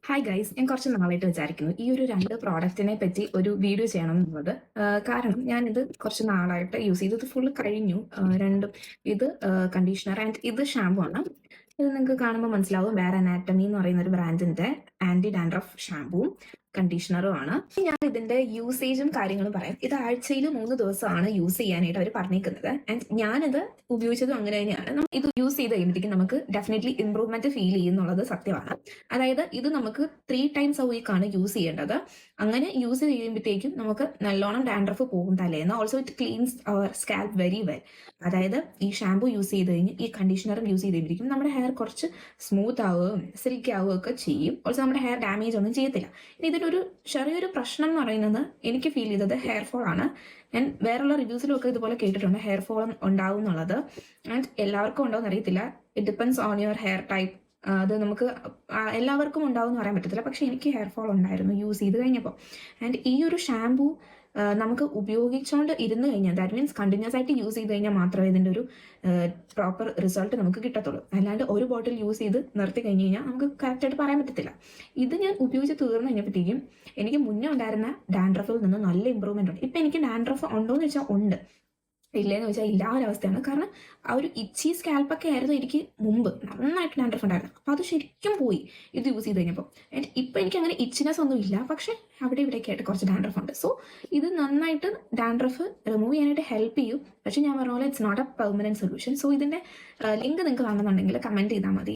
Hi guys, ഞാൻ കുറച്ച് നാളായിട്ട് വിചാരിക്കുന്നു ഈ ഒരു രണ്ട് പ്രോഡക്റ്റിനെ പറ്റി ഒരു വീഡിയോ ചെയ്യണം എന്നുള്ളത്. കാരണം ഞാനിത് കുറച്ച് നാളായിട്ട് യൂസ് ചെയ്ത് ഇത് ഫുള്ള് കഴിഞ്ഞു. രണ്ടും ഇത് കണ്ടീഷണർ ആൻഡ് ഇത് ഷാമ്പു ആണ്. ഇത് നിങ്ങൾക്ക് കാണുമ്പോൾ മനസ്സിലാവും വേറെ അനാറ്റമി എന്ന് പറയുന്ന ഒരു ബ്രാൻഡിന്റെ ആന്റി ഡാൻഡ്രഫ് ഷാമ്പുവും കണ്ടീഷണറും ആണ്. ഞാൻ ഇതിന്റെ യൂസേജും കാര്യങ്ങളും പറയാം. ഇത് ആഴ്ചയിൽ 3 ദിവസമാണ് യൂസ് ചെയ്യാനായിട്ട് അവർ പറഞ്ഞേക്കുന്നത്. ആൻഡ് ഞാനിത് ഉപയോഗിച്ചതും അങ്ങനെ തന്നെയാണ്. നമ്മൾ ഇത് യൂസ് ചെയ്ത് കഴിയുമ്പോഴത്തേക്കും നമുക്ക് ഡെഫിനറ്റ്ലി ഇംപ്രൂവ്മെന്റ് ഫീൽ ചെയ്യുന്നുള്ളത് സത്യമാണ്. അതായത് ഇത് നമുക്ക് 3 times a week ആണ് യൂസ് ചെയ്യേണ്ടത്. അങ്ങനെ യൂസ് ചെയ്യുമ്പോഴത്തേക്കും നമുക്ക് നല്ലോണം ഡാൻഡ്രഫ് പോകും തലേന്ന്. Also it cleans our scalp very well. അതായത് ഈ ഷാമ്പു യൂസ് ചെയ്ത് കഴിഞ്ഞ് ഈ കണ്ടീഷണറും യൂസ് ചെയ്തിരിക്കും നമ്മുടെ ഹെയർ കുറച്ച് സ്മൂത്ത് ആവുകയും സിൽക്കി ആവുകയും ഒക്കെ ചെയ്യും. ഓൾസോ നമ്മുടെ ഹെയർ ഡാമേജ് ഒന്നും ചെയ്യത്തില്ല. ഇനി ഇതിനൊരു ചെറിയൊരു പ്രശ്നം എന്ന് പറയുന്നത് എനിക്ക് ഫീൽ ചെയ്തത് ഹെയർ ഫോൾ ആണ്. ഞാൻ വേറെയുള്ള റിവ്യൂസിലും ഒക്കെ ഇതുപോലെ കേട്ടിട്ടുണ്ട് ഹെയർ ഫോൾ ഉണ്ടാവും എന്നുള്ളത്. ആൻഡ് എല്ലാവർക്കും ഉണ്ടാവും അറിയത്തില്ല. It depends on your hair type. അത് നമുക്ക് എല്ലാവർക്കും ഉണ്ടാവും എന്ന് പറയാൻ പറ്റത്തില്ല. പക്ഷെ എനിക്ക് ഹെയർ ഫോൾ ഉണ്ടായിരുന്നു യൂസ് ചെയ്ത് കഴിഞ്ഞപ്പോൾ. ആൻഡ് ഈ ഒരു ഷാമ്പു നമുക്ക് ഉപയോഗിച്ചുകൊണ്ട് ഇരുന്ന് കഴിഞ്ഞാൽ, ദാറ്റ് മീൻസ് കണ്ടിന്യൂസ് ആയിട്ട് യൂസ് ചെയ്ത് കഴിഞ്ഞാൽ മാത്രമേ ഇതിൻ്റെ ഒരു പ്രോപ്പർ റിസൾട്ട് നമുക്ക് കിട്ടത്തുള്ളൂ. അല്ലാണ്ട് ഒരു ബോട്ടിൽ യൂസ് ചെയ്ത് നിർത്തി കഴിഞ്ഞ് കഴിഞ്ഞാൽ നമുക്ക് കറക്റ്റായിട്ട് പറയാൻ പറ്റത്തില്ല. ഇത് ഞാൻ ഉപയോഗിച്ച് തീർന്നു കഴിഞ്ഞപ്പോഴത്തേക്കും എനിക്ക് മുന്നേ ഉണ്ടായിരുന്ന ഡാൻഡ്രഫിൽ നിന്ന് നല്ല ഇമ്പ്രൂവ്മെന്റ് ഉണ്ട്. ഇപ്പം എനിക്ക് ഡാൻഡ്രഫ് ഉണ്ടോ എന്ന് വെച്ചാൽ ഉണ്ട്, ഇല്ലേന്ന് വെച്ചാൽ ഇല്ല ആ ഒരു അവസ്ഥയാണ്. കാരണം ആ ഒരു ഇച്ചി സ്കാൽപ്പൊക്കെ ആയിരുന്നു എനിക്ക് മുമ്പ് നന്നായിട്ട് ഡാൻഡ്രഫ് ഉണ്ടായിരുന്നു. അപ്പോൾ അത് ശരിക്കും പോയി ഇത് യൂസ് ചെയ്ത് കഴിഞ്ഞപ്പോൾ. ആൻഡ് ഇപ്പം എനിക്ക് അങ്ങനെ ഇച്ചിനെസ് ഒന്നും ഇല്ല, പക്ഷെ അവിടെ ഇവിടെയൊക്കെ ആയിട്ട് കുറച്ച് ഡാൻഡ്രഫ് ഉണ്ട്. സോ ഇത് നന്നായിട്ട് ഡാൻഡ്രഫ് റിമൂവ് ചെയ്യാനായിട്ട് ഹെൽപ്പ് ചെയ്യും. പക്ഷെ ഞാൻ പറഞ്ഞ പോലെ it's not a permanent solution. So ഇതിന്റെ ലിങ്ക് നിങ്ങൾക്ക് വേണമെന്നുണ്ടെങ്കിൽ കമന്റ് ചെയ്താൽ മതി.